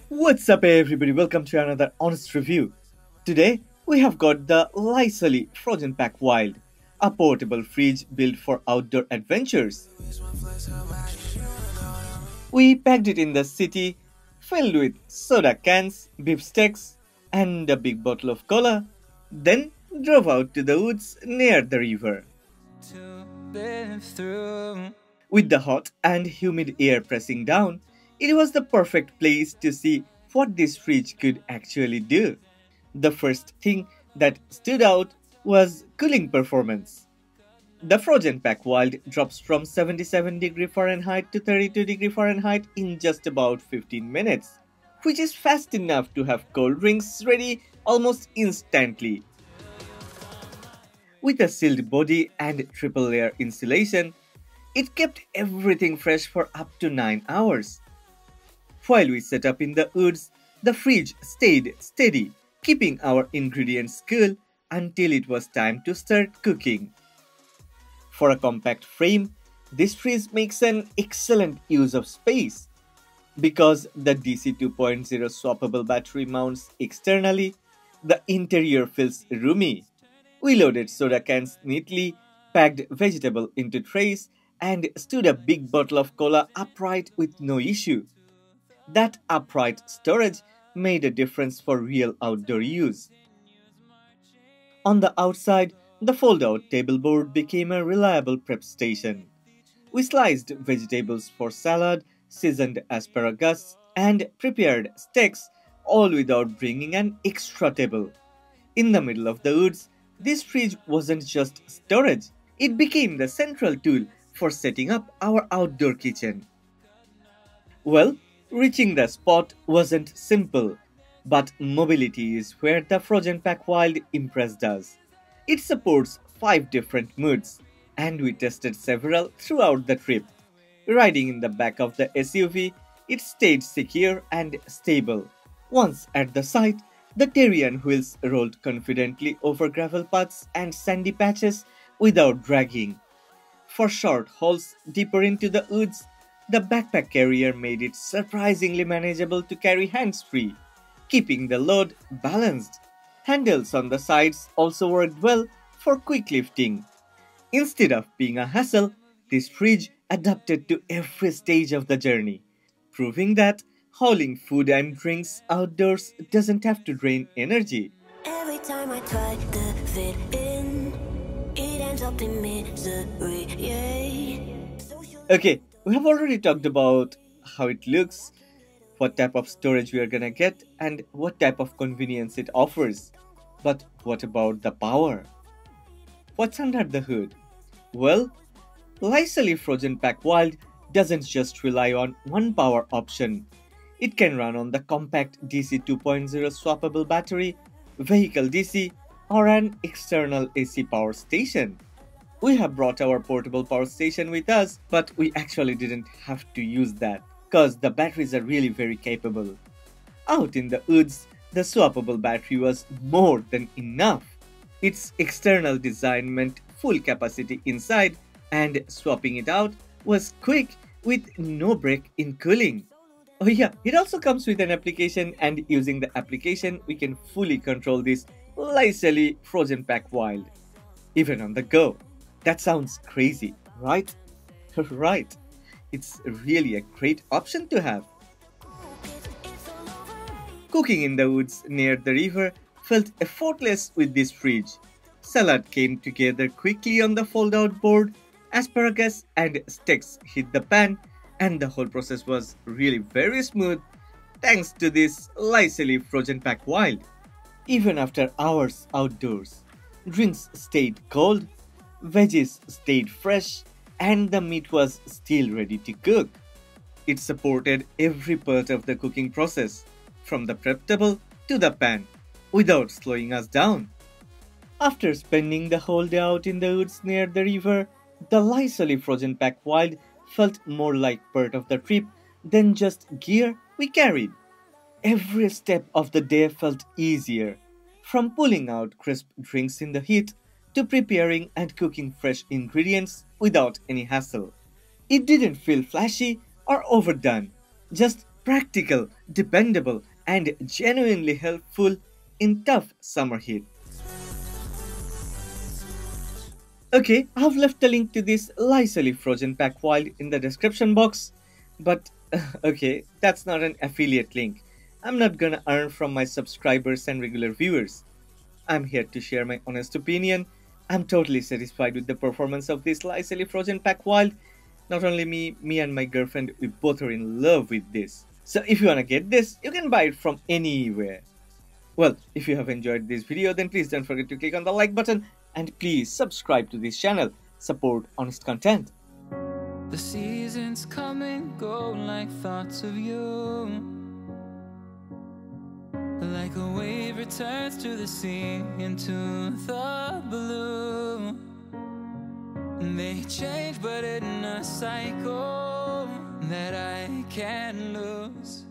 What's up, everybody? Welcome to another honest review. Today, we have got the Lysoli Frozen Pack Wild, a portable fridge built for outdoor adventures. We packed it in the city, filled with soda cans, beef steaks, and a big bottle of cola, then drove out to the woods near the river. With the hot and humid air pressing down, it was the perfect place to see what this fridge could actually do. The first thing that stood out was cooling performance. The Frozen Pack Wild drops from 77 degrees Fahrenheit to 32 degrees Fahrenheit in just about 15 minutes, which is fast enough to have cold drinks ready almost instantly. With a sealed body and triple layer insulation, it kept everything fresh for up to 9 hours. While we set up in the woods, the fridge stayed steady, keeping our ingredients cool until it was time to start cooking. For a compact frame, this fridge makes an excellent use of space. Because the DC 2.0 swappable battery mounts externally, the interior feels roomy. We loaded soda cans neatly, packed vegetable into trays, and stood a big bottle of cola upright with no issue. That upright storage made a difference for real outdoor use. On the outside, the fold-out table board became a reliable prep station. We sliced vegetables for salad, seasoned asparagus, and prepared steaks, all without bringing an extra table. In the middle of the woods, this fridge wasn't just storage, it became the central tool for setting up our outdoor kitchen. Well, reaching the spot wasn't simple, but mobility is where the Frozen Pack Wild impressed us. It supports 5 different moods, and we tested several throughout the trip. Riding in the back of the SUV, it stayed secure and stable. Once at the site, the Terrian wheels rolled confidently over gravel paths and sandy patches without dragging. For short hauls deeper into the woods, the backpack carrier made it surprisingly manageable to carry hands-free, keeping the load balanced. Handles on the sides also worked well for quick lifting. Instead of being a hassle, this fridge adapted to every stage of the journey, proving that hauling food and drinks outdoors doesn't have to drain energy. Every time I try to fit in, it ends up in misery. Okay, we have already talked about how it looks, what type of storage we are gonna get, and what type of convenience it offers. But what about the power? What's under the hood? Well, Lysoli Frozen Pack Wild doesn't just rely on one power option. It can run on the compact DC 2.0 swappable battery, vehicle DC, or an external AC power station. We have brought our portable power station with us, but we actually didn't have to use that, cause the batteries are really very capable. Out in the woods, the swappable battery was more than enough. Its external design meant full capacity inside, and swapping it out was quick with no break in cooling. Oh yeah, it also comes with an application, and using the application we can fully control this Lysoli Frozen Pack Wild, even on the go. That sounds crazy, right? Right. It's really a great option to have. Cooking in the woods near the river felt effortless with this fridge. Salad came together quickly on the fold-out board, asparagus and steaks hit the pan, and the whole process was really very smooth thanks to this Lysoli Frozen Pack Wild. Even after hours outdoors, drinks stayed cold, veggies stayed fresh, and the meat was still ready to cook. It supported every part of the cooking process, from the prep table to the pan, without slowing us down. After spending the whole day out in the woods near the river, the Lysoli Frozen Pack Wild felt more like part of the trip than just gear we carried. Every step of the day felt easier, from pulling out crisp drinks in the heat to preparing and cooking fresh ingredients without any hassle. It didn't feel flashy or overdone, just practical, dependable, and genuinely helpful in tough summer heat. Okay, I've left a link to this Lysoli Frozen Pack Wild in the description box, but okay, that's not an affiliate link. I'm not gonna earn from my subscribers and regular viewers. I'm here to share my honest opinion. I'm totally satisfied with the performance of this Lysoli Frozen Pack Wild. Not only me and my girlfriend, we both are in love with this. So if you wanna get this, you can buy it from anywhere. Well, if you have enjoyed this video, then please don't forget to click on the like button and please subscribe to this channel. Support honest content. The seasons come and go like thoughts of you. Like a wave returns to the sea, into the blue. They change but in a cycle that I can't lose.